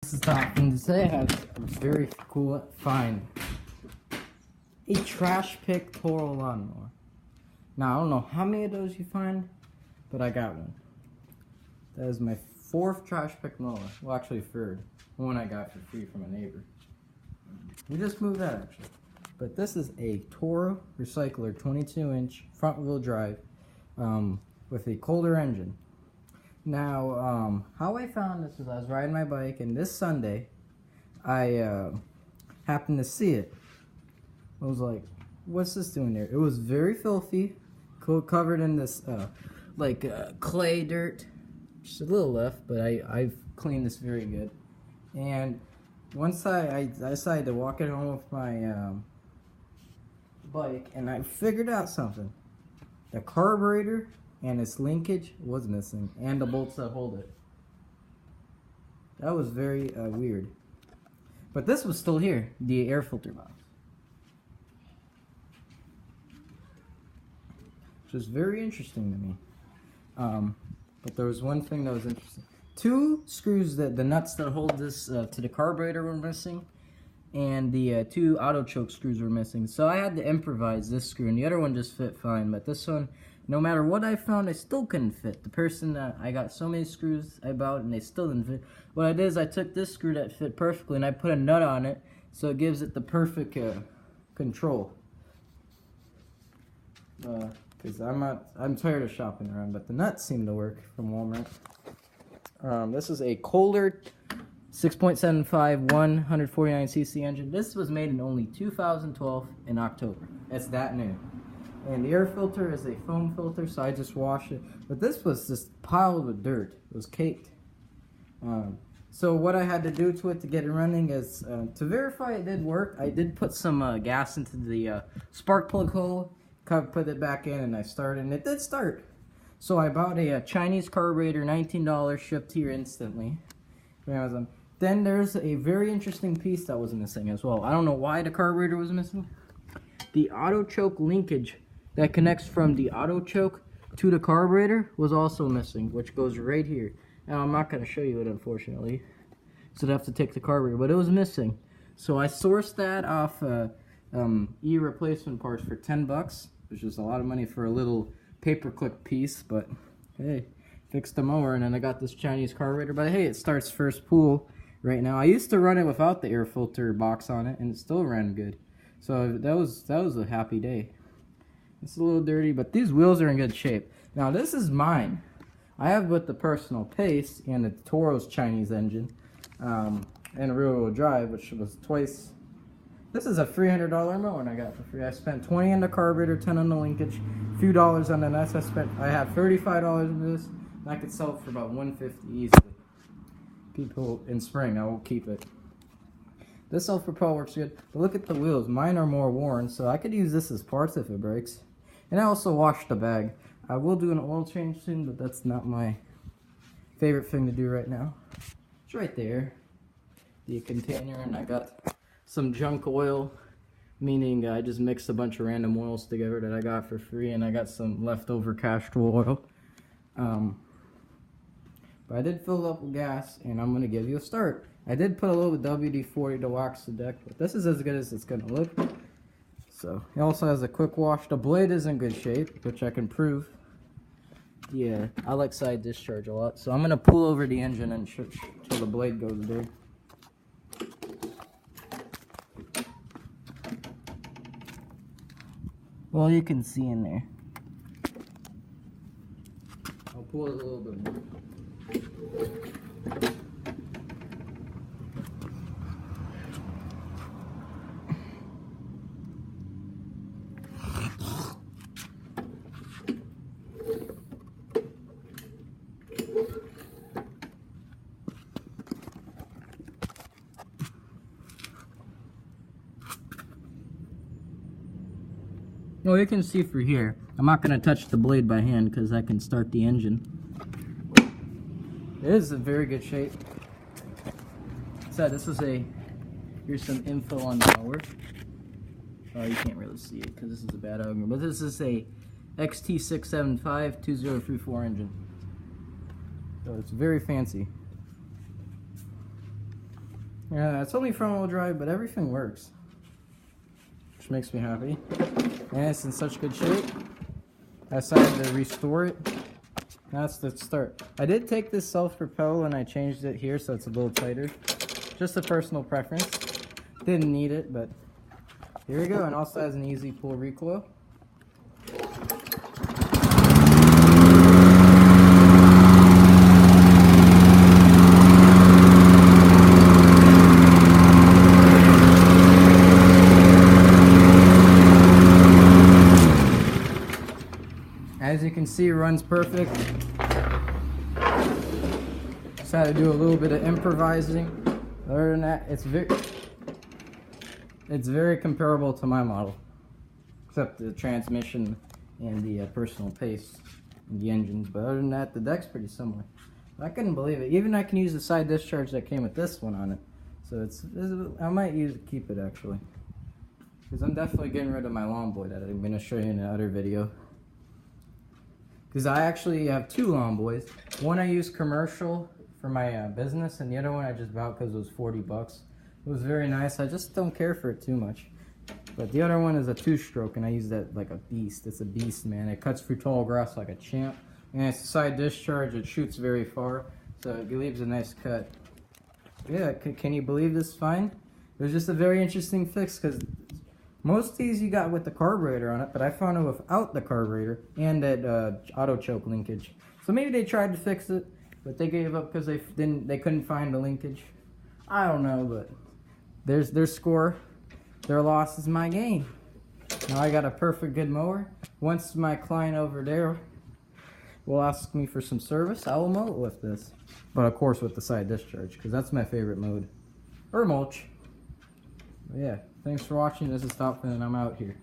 this is top thing to say. I have a very cool find. A Trashpicked Toro lawnmower. Now, I don't know how many of those you find, but I got one. That is my 4th Trashpicked mower. Well, actually 3rd. One I got for free from a neighbor. We just moved that, actually. But this is a Toro Recycler 22-inch front-wheel drive with a Koehler engine. Now, how I found this is I was riding my bike, and this Sunday, I happened to see it. I was like, what's this doing there? It was very filthy, covered in this clay dirt. Just a little left, but I've cleaned this very good. And once I decided to walk it home with my bike, and I figured out something. The carburetor and its linkage was missing, and the bolts that hold it. That was very weird. But this was still here, the air filter box. Which was very interesting to me. But there was one thing that was interesting. 2 screws, the nuts that hold this to the carburetor were missing, and the 2 Autochoke screws were missing. So I had to improvise this screw, and the other one just fit fine. But this one, no matter what I found, I still couldn't fit. The person that I got so many screws I bought, and they still didn't fit. What I did is I took this screw that fit perfectly, and I put a nut on it, so it gives it the perfect control. Because I'm tired of shopping around, but the nuts seem to work from Walmart. This is a Koehler 6.75 149cc engine. This was made in only 2012 in October. It's that new. And the air filter is a foam filter, so I just wash it. But this was just piled with dirt. It was caked. So what I had to do to it to get it running is, to verify it did work, I did put some gas into the spark plug hole, put it back in, and I started, and it did start. So I bought a Chinese carburetor, $19, shipped here instantly from Amazon. Then there's a very interesting piece that was missing as well. I don't know why the carburetor was missing. The Autochoke linkage that connects from the Autochoke to the carburetor was also missing, which goes right here. Now I'm not going to show you it, unfortunately, so I'd have to take the carburetor, but it was missing. So I sourced that off e-replacement parts for $10, which is a lot of money for a little paperclip piece, but hey, fixed the mower, and then I got this Chinese carburetor. But hey, it starts first pool right now. I used to run it without the air filter box on it, and it still ran good. So that was a happy day. It's a little dirty, but these wheels are in good shape. Now this is mine. I have with the personal pace and the Toro's Chinese engine, and a rear-wheel drive, which was twice. This is a $300 mower, and I got it for free. I spent $20 on the carburetor, $10 on the linkage, a few dollars on the nuts. I have $35 in this, and I could sell it for about $150 easily. People in spring, I will keep it. This self-propel works good, but look at the wheels. Mine are more worn, so I could use this as parts if it breaks. And I also washed the bag. I will do an oil change soon, but that's not my favorite thing to do right now. It's right there, the container, and I got some junk oil, meaning I just mixed a bunch of random oils together that I got for free, and I got some leftover castor oil. But I did fill it up with gas, and I'm going to give you a start. I did put a little WD-40 to wax the deck, but this is as good as it's going to look. So, it also has a quick wash. The blade is in good shape, which I can prove. Yeah, I like side discharge a lot, so I'm going to pull over the engine and show the blade goes there. Well, you can see in there. I'll pull it a little bit more. Well, you can see through here. I'm not going to touch the blade by hand because I can start the engine. It is in very good shape. So this is here's some info on the mower. Oh, you can't really see it because this is a bad angle. But this is a XT675 2034 engine. So it's very fancy. Yeah, it's only front wheel drive, but everything works, which makes me happy. And it's in such good shape. I decided to restore it. That's the start. I did take this self-propel and I changed it here so it's a little tighter. Just a personal preference. Didn't need it, but here we go. And also has an easy pull recoil. As you can see, it runs perfect. Just had to do a little bit of improvising. Other than that, it's very comparable to my model, except the transmission and the personal pace and the engines. But other than that, the deck's pretty similar. I couldn't believe it. Even I can use the side discharge that came with this one on it. So I might keep it actually, because I'm definitely getting rid of my lawn boy that I'm going to show you in another video. Because I actually have two lawn boys. One I use commercial for my business, and the other one I just bought because it was 40 bucks. It was very nice. I just don't care for it too much. But the other one is a 2-stroke, and I use that like a beast. It's a beast, man. It cuts through tall grass like a champ. And it's a side discharge. It shoots very far, so it leaves a nice cut. Yeah, can you believe this fine? It was just a very interesting fix, because most of these you got with the carburetor on it, but I found it without the carburetor and that Autochoke linkage. So maybe they tried to fix it, but they gave up because they couldn't find the linkage. I don't know, but there's their score. Their loss is my gain. Now I got a perfect good mower. Once my client over there will ask me for some service, I will mow it with this. But of course with the side discharge, because that's my favorite mode. Or mulch. But yeah. Thanks for watching. This is Stopfin and I'm out here.